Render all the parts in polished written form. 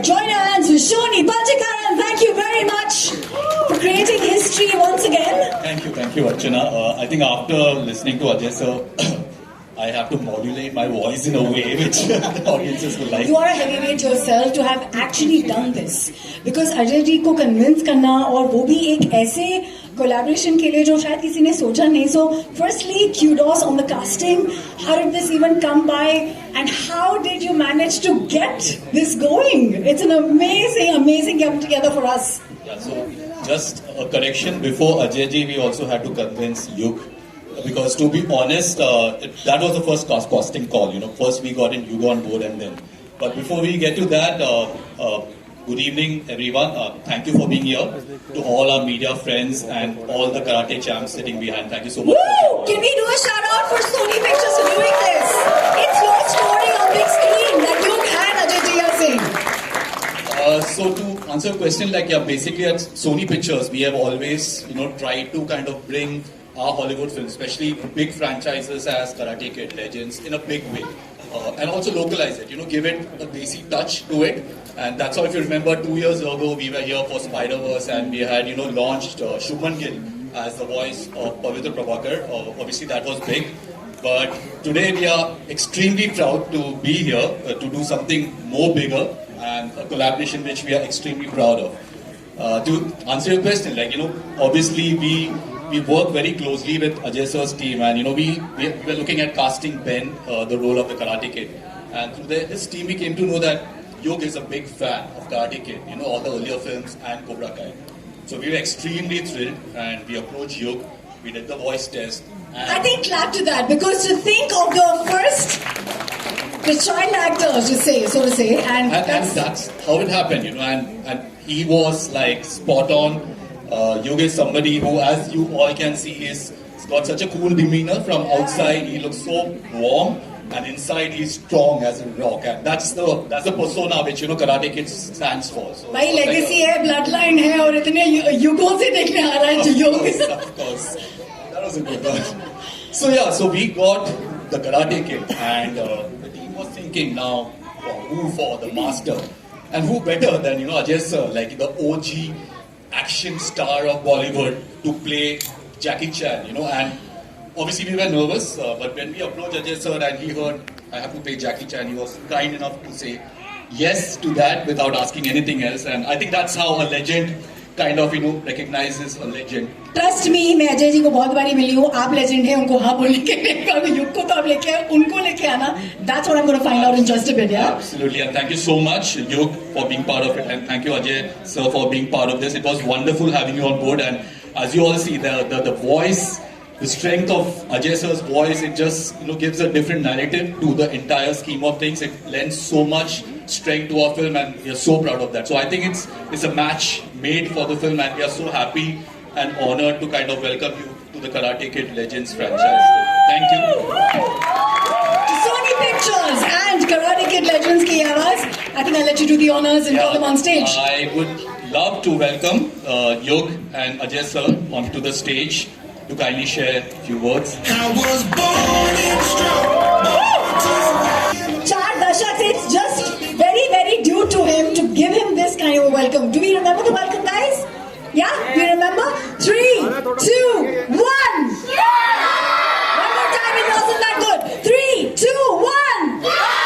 Join your hands with Shoni Palchikaran. Thank you very much for creating history once again. Thank you, Archana. I think after listening to Ajay sir, I have to modulate my voice in a way which the audiences will like. You are a heavyweight yourself to have actually done this. Because Ajay ji को convince करना और वो भी एक ऐसे collaboration के लिए जो शायद किसी ने सोचा नहीं. So firstly, kudos on the casting. How did this even come by? And how did you manage to get this going? It's an amazing come together for us. Yeah, so just a correction. Before Ajay ji, we also had to convince Yug. Because to be honest, that was the first casting call. First we got in Yugo on board and then. But before we get to that, good evening everyone. Thank you for being here. To all our media friends and all the karate champs sitting behind. Thank you so much. Woo! Can we do a shout out for Sony Pictures for doing this? It's your story on big screen that you and Ajay Jia Singh. So to answer your question, basically at Sony Pictures, we have always, tried to kind of bring our Hollywood films, especially big franchises as Karate Kid, Legends, in a big way. And also localize it, give it a desi touch to it. And that's how, if you remember, 2 years ago, we were here for Spider-Verse and we had, launched Shubman Gill as the voice of Pavitra Prabhakar. Obviously, that was big. But today, we are extremely proud to be here to do something more bigger and a collaboration which we are extremely proud of. To answer your question, obviously, we work very closely with Ajay sir's team, and we were looking at casting Ben, the role of the Karate Kid, and through his team we came to know that Yug is a big fan of Karate Kid, all the earlier films and Cobra Kai. So we were extremely thrilled, and we approached Yug. We did the voice test. I think clap to that, because to think of the child actors, so to say, and that's how it happened, and he was like spot on. Yug is somebody who, as you all can see, he's got such a cool demeanor. From outside, he looks so warm, and inside he's strong as a rock. And that's the persona which Karate Kid stands for. So, भाई legacy है, bloodline है, और इतने युगों से देखने आ रहा है Yug. Of course, that was a good one. So we got the Karate Kid, and the team was thinking now, who for the master, and who better than Ajay sir, like the OG action star of Bollywood, to play Jackie Chan, and obviously we were nervous, but when we approached Ajay sir and he heard I have to play Jackie Chan, he was kind enough to say yes to that without asking anything else, and I think that's how a legend kind of recognizes a legend. Trust me, मैं अजय जी को बहुत बारी मिली हूँ. आप legend हैं, उनको हाँ बोलने के लिए. युग को तो आप लेके आए, उनको लेके आना. That's what I'm going to find out in just a bit, yeah? Absolutely, and thank you so much, Yug, for being part of it, and thank you, Ajay sir, for being part of this. It was wonderful having you on board, and as you all see, the voice, the strength of Ajay sir's voice, it just gives a different narrative to the entire scheme of things. It lends so much strength to our film, and we are so proud of that. So I think it's a match made for the film, and we are so happy and honored to kind of welcome you to the Karate Kid Legends franchise. Thank you. Sony Pictures and Karate Kid Legends ki awaaz. I think I'll let you do the honors and call them on stage. I would love to welcome Yug and Ajay sir onto the stage to kindly share a few words. I was born in Char Dashak, it's just very due to him to give him this kind of a welcome. Do we remember the welcome, guys? Yeah? We remember? 3, 2, 1! Yeah! One more time, it wasn't that good. 3, 2, 1! Yeah!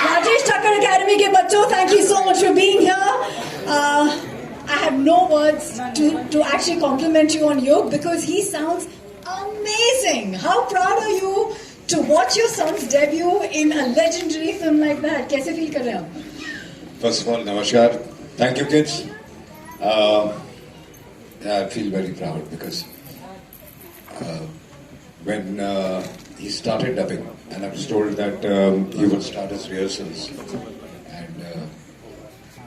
Rajesh Thakkar Academy ke bachcho, thank you so much for being here. I have no words to actually compliment you on Yug, because he sounds amazing. How proud are you to watch your son's debut in a legendary film like that? Kaise feel kar rahe ho? First of all, namaskar. Thank you, kids. I feel very proud because when he started dubbing, and I was told that he would start his rehearsals, and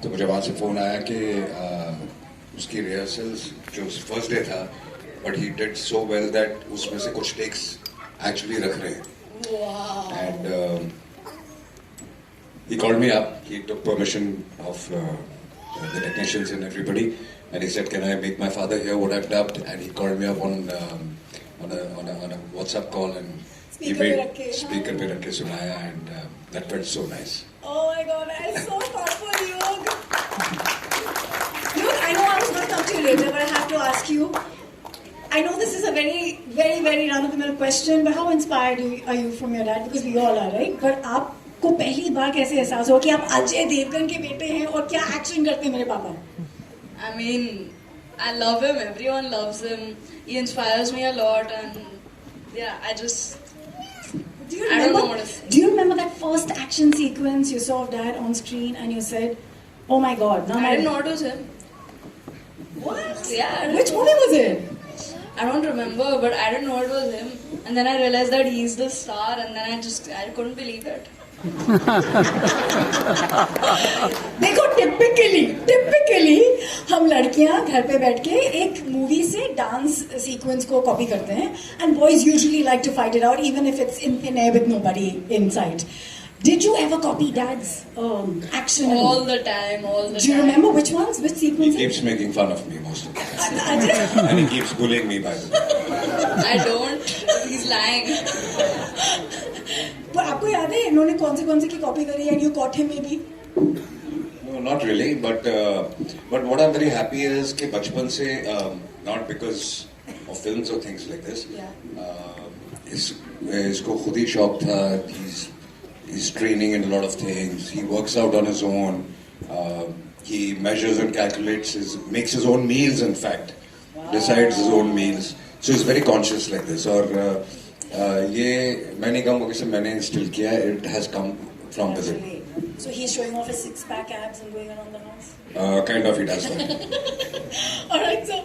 तो मुझे वहाँ से phone आया कि उसकी rehearsals जो first day था, but he did so well that उसमें से कुछ takes actually रख रहे हैं. Wow. And he called me up. He took permission of the technicians and everybody, and he said, "Can I make my father hear what I've dubbed?" And he called me up on a WhatsApp call, and he made speaker पे रख के सुनाया, and that felt so nice. Oh my God, I'm so proud for you. run-of-the-mill question, but how inspired are you from your dad? Because we all are, right? But आपको पहली बार कैसे एहसास हुआ कि आप अजय देवगन के बेटे हैं और क्या एक्शन करते हैं मेरे पापा? I mean, I love him. Everyone loves him. He inspires me a lot, and yeah, I just Do you I don't remember? know what to say. Do you remember that first action sequence you saw of dad on screen and you said, "Oh my God!" Now I didn't know it was him. What? Yeah, I didn't Which know. movie was it? I don't remember, but I didn't know it was him. And then I realized that he's the star, and then I couldn't believe it. देखो typically हम लड़कियां घर पे बैठ के एक movie से dance sequence को कॉपी करते हैं and boys usually like to fight it out even if it's in thin air with nobody inside. Did you ever copy dad's action? All the time, all the Do you time. remember which ones? Which He sequences? keeps making fun of me most of the time. Ajay? And he keeps bullying me, by the way. I don't. He's lying. पर आपको याद है इन्होंने कौन से की copy करी and you caught him maybe? No, not really. But what I'm very happy is कि बचपन से not because of films or things like this. इसको खुद ही शौक था. He's training in a lot of things. He works out on his own. He measures and calculates makes his own meals. In fact, decides his own meals. So he's very conscious like this. और ये मैं नहीं कहूँगा कि मैंने instill किया. It has come from within. So he's showing off his six-pack abs and going around the house. Kind of, he does that. All right, so